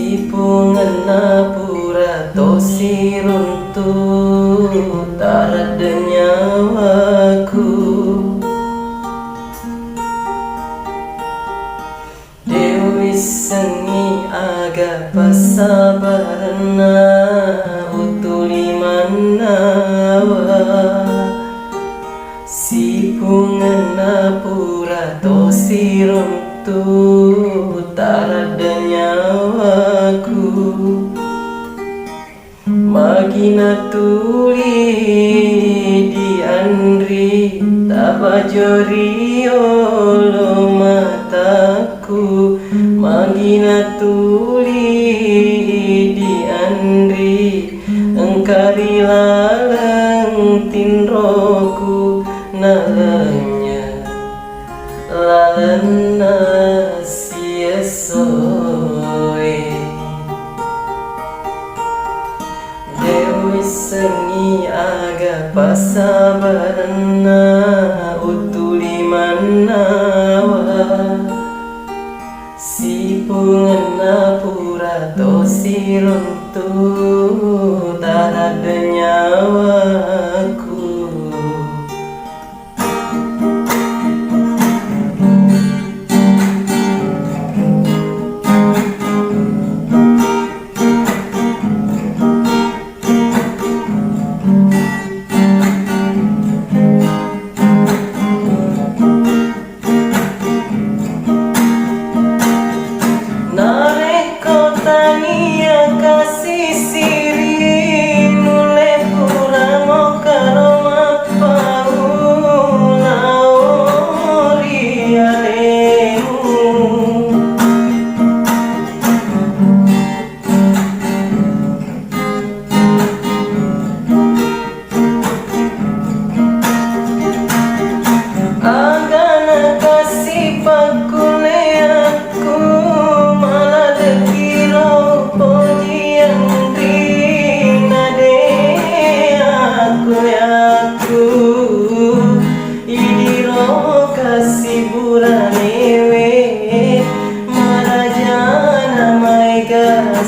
Sipungan pura tosi runtuh tarada nyawaku. Dewi sengi aga pasabarna utuli manawa. Sipungan pura tosi runtuh tarada nyawaku. Magina tuli di andri tabajori olo mataku. Magina tuli di andri engkari laleng tinroku nalanya lalena siesoe. Dewi sengi aga pasabarna utuli manawa. Sipungan pura tosi runtuh tarada nyawaku.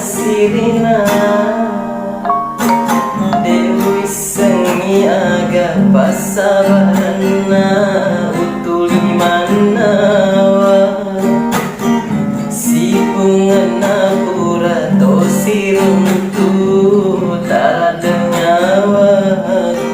Sirina Dewi sengi aga pasabarna utuli manawa. Sipungan pura tosi runtuh tarada nyawaku.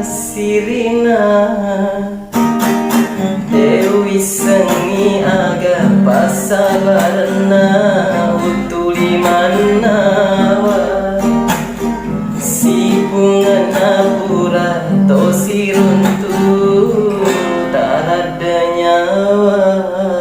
Sirina Dewi sengi aga pasabarna utuli manawa. Sipungan pura tosi runtuh tarada nyawaku.